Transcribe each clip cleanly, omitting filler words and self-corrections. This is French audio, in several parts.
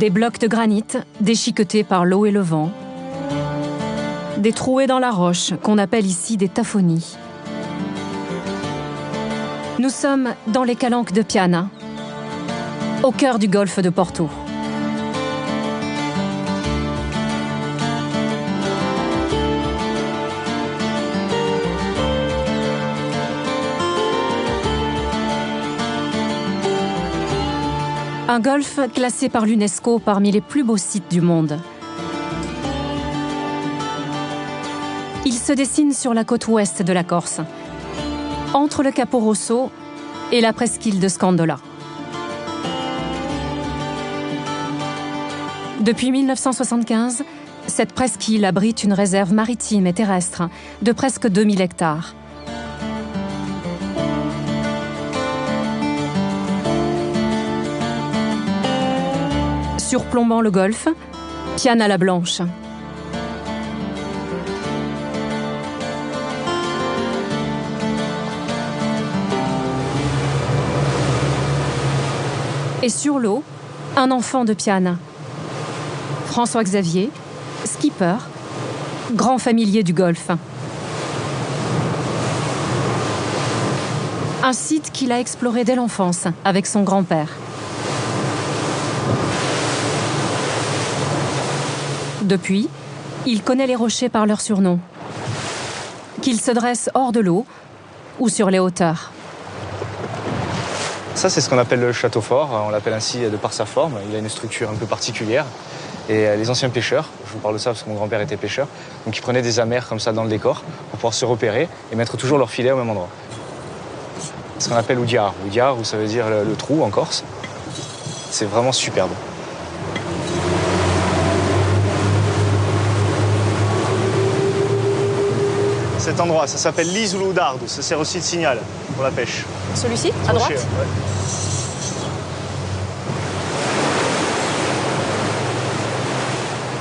Des blocs de granit déchiquetés par l'eau et le vent. Des trouées dans la roche qu'on appelle ici des taphonies. Nous sommes dans les calanques de Piana, au cœur du golfe de Porto. Un golfe classé par l'UNESCO parmi les plus beaux sites du monde. Il se dessine sur la côte ouest de la Corse, entre le Capo Rosso et la presqu'île de Scandola. Depuis 1975, cette presqu'île abrite une réserve maritime et terrestre de presque 2000 hectares. Surplombant le golfe, Piana la Blanche. Et sur l'eau, un enfant de Piana. François Xavier, skipper, grand familier du golfe. Un site qu'il a exploré dès l'enfance avec son grand-père. Depuis, il connaît les rochers par leur surnom, qu'ils se dressent hors de l'eau ou sur les hauteurs. Ça, c'est ce qu'on appelle le château fort. On l'appelle ainsi de par sa forme. Il a une structure un peu particulière. Et les anciens pêcheurs, je vous parle de ça parce que mon grand-père était pêcheur, donc ils prenaient des amers comme ça dans le décor pour pouvoir se repérer et mettre toujours leur filet au même endroit. C'est ce qu'on appelle oudiar. Oudiar, ça veut dire le trou en Corse. C'est vraiment superbe. Cet endroit, ça s'appelle l'Isola d'Ardo. Ça sert aussi de signal pour la pêche. Celui-ci, à droite? Ouais.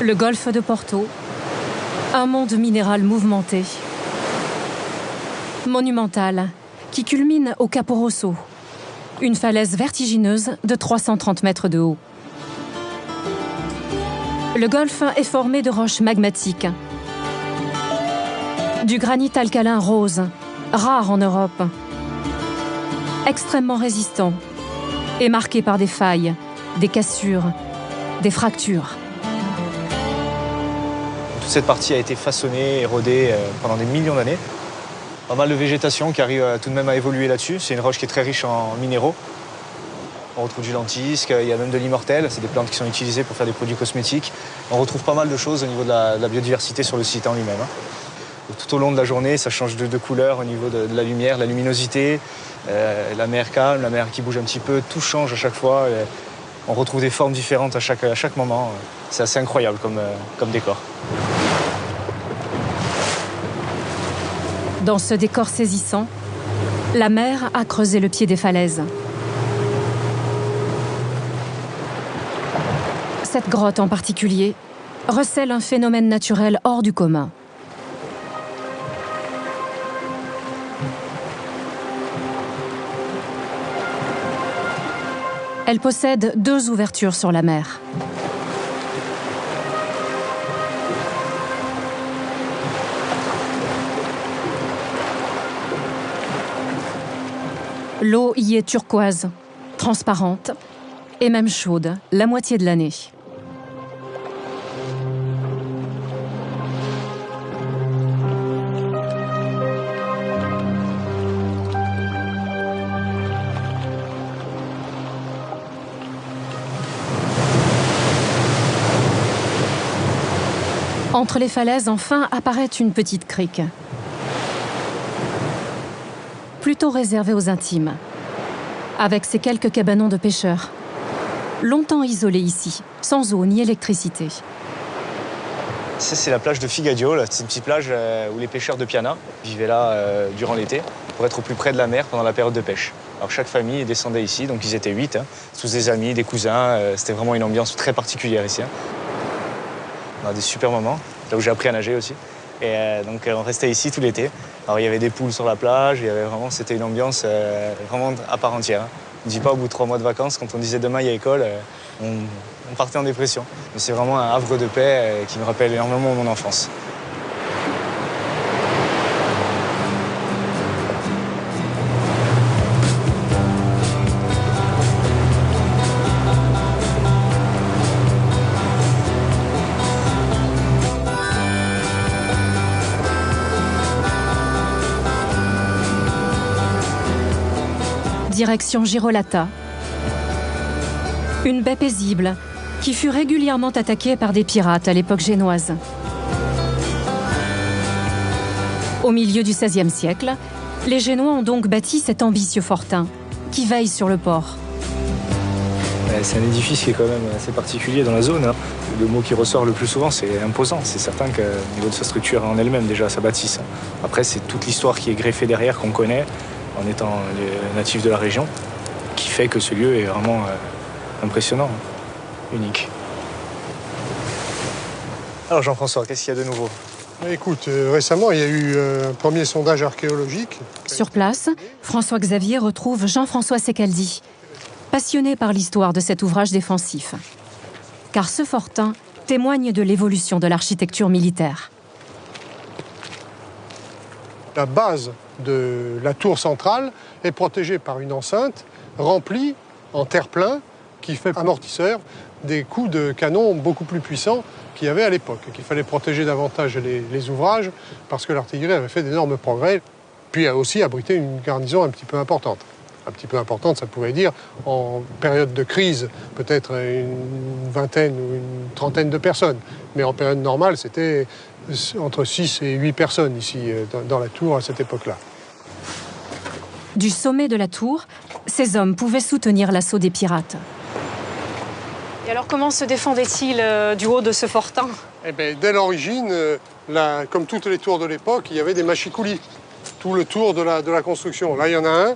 Le golfe de Porto, un monde minéral mouvementé, monumental, qui culmine au Capo Rosso, une falaise vertigineuse de 330 mètres de haut. Le golfe est formé de roches magmatiques, du granit alcalin rose, rare en Europe, extrêmement résistant et marqué par des failles, des cassures, des fractures. Toute cette partie a été façonnée, érodée pendant des millions d'années. Pas mal de végétation qui arrive tout de même à évoluer là-dessus. C'est une roche qui est très riche en minéraux. On retrouve du lentisque, il y a même de l'immortel. C'est des plantes qui sont utilisées pour faire des produits cosmétiques. On retrouve pas mal de choses au niveau de la biodiversité sur le site en lui-même. Tout au long de la journée, ça change de couleur au niveau de la lumière, de la luminosité. La mer calme, la mer qui bouge un petit peu, tout change à chaque fois. On retrouve des formes différentes à chaque moment. C'est assez incroyable comme décor. Dans ce décor saisissant, la mer a creusé le pied des falaises. Cette grotte en particulier recèle un phénomène naturel hors du commun. Elle possède 2 ouvertures sur la mer. L'eau y est turquoise, transparente et même chaude la moitié de l'année. Entre les falaises, enfin, apparaît une petite crique. Plutôt réservée aux intimes, avec ses quelques cabanons de pêcheurs. Longtemps isolés ici, sans eau ni électricité. Ça, c'est la plage de Figadio. C'est une petite plage où les pêcheurs de Piana vivaient là durant l'été pour être au plus près de la mer pendant la période de pêche. Alors chaque famille descendait ici, donc ils étaient 8, tous des amis, des cousins. C'était vraiment une ambiance très particulière ici. On a des super moments, là où j'ai appris à nager aussi. Et donc on restait ici tout l'été. Alors il y avait des poules sur la plage, c'était une ambiance vraiment à part entière. On ne dit pas au bout de 3 mois de vacances, quand on disait demain il y a école, on on partait en dépression. Mais c'est vraiment un havre de paix qui me rappelle énormément mon enfance. Direction Girolata. Une baie paisible qui fut régulièrement attaquée par des pirates à l'époque génoise. Au milieu du XVIe siècle, les Génois ont donc bâti cet ambitieux fortin qui veille sur le port. C'est un édifice qui est quand même assez particulier dans la zone. Le mot qui ressort le plus souvent, c'est imposant. C'est certain qu'au niveau de sa structure en elle-même, déjà, sa bâtisse. Après, c'est toute l'histoire qui est greffée derrière, qu'on connaît, en étant les natifs de la région, qui fait que ce lieu est vraiment impressionnant, unique. Alors Jean-François, qu'est-ce qu'il y a de nouveau? Écoute, récemment, il y a eu un premier sondage archéologique. Sur place, François-Xavier retrouve Jean-François Secaldi, passionné par l'histoire de cet ouvrage défensif. Car ce fortin témoigne de l'évolution de l'architecture militaire. La base de la tour centrale est protégée par une enceinte remplie en terre-plein qui fait amortisseur des coups de canon beaucoup plus puissants qu'il y avait à l'époque, qu'il fallait protéger davantage les ouvrages parce que l'artillerie avait fait d'énormes progrès, puis a aussi abrité une garnison un petit peu importante. Un petit peu importante, ça pouvait dire en période de crise, peut-être une vingtaine ou une trentaine de personnes. Mais en période normale, c'était entre 6 et 8 personnes ici, dans la tour à cette époque-là. Du sommet de la tour, ces hommes pouvaient soutenir l'assaut des pirates. Et alors comment se défendaient-ils du haut de ce fortin? Eh bien, dès l'origine, comme toutes les tours de l'époque, il y avait des machicoulis. Tout le tour de la construction. Là, il y en a un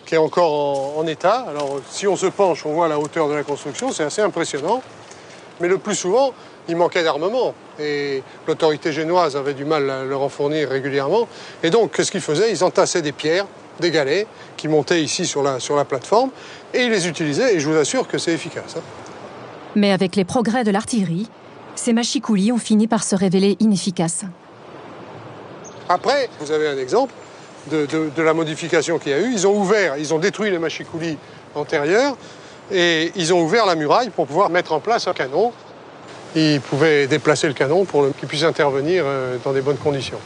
qui est encore en état. Alors, si on se penche, on voit la hauteur de la construction, c'est assez impressionnant. Mais le plus souvent, il manquait d'armement. Et l'autorité génoise avait du mal à leur en fournir régulièrement. Et donc, qu'est-ce qu'ils faisaient? Ils entassaient des pierres, des galets, qui montaient ici sur la plateforme, et ils les utilisaient, et je vous assure que c'est efficace. Mais avec les progrès de l'artillerie, ces machicoulis ont fini par se révéler inefficaces. Après, vous avez un exemple de la modification qu'il y a eu. Ils ont détruit les machicoulis antérieurs et ils ont ouvert la muraille pour pouvoir mettre en place un canon. Ils pouvaient déplacer le canon pour qu'il puisse intervenir dans des bonnes conditions.